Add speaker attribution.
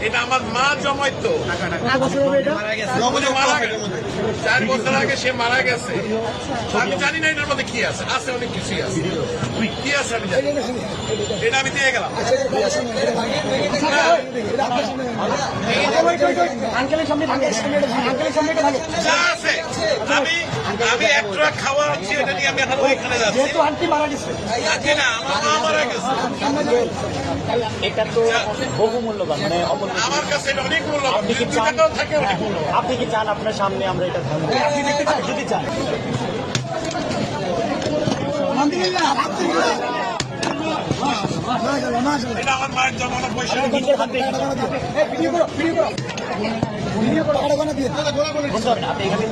Speaker 1: এটা আমার মা জমাইতো, মারা গেছে 4 বছর আগে, সে মারা গেছে। আমি জানি না এটার মধ্যে কি আছে, আছে অনেক কিছুই আছে, কি আছে আমি জানি, এটা আমি দিয়ে গেলাম। যা আছে আমি এক ট্রাক খাওয়া হচ্ছে, এটা নিয়ে আমি এখন ওইখানে যাচ্ছি।
Speaker 2: আন্টি মারা গেছে,
Speaker 1: না, আমার মা মারা গেছে।
Speaker 2: এটা তো বহুমূল্যবান, মানে
Speaker 1: আমার কাছে এটা অনেক মূল্যবান, 2 টাকাও থাকে অনেক মূল্যবান।
Speaker 2: আপনি কি চান আপনার সামনে আমরা এটা যদি চান?
Speaker 1: এটা আমার মায়ের জমানো পয়সা।
Speaker 2: আপনি এখানে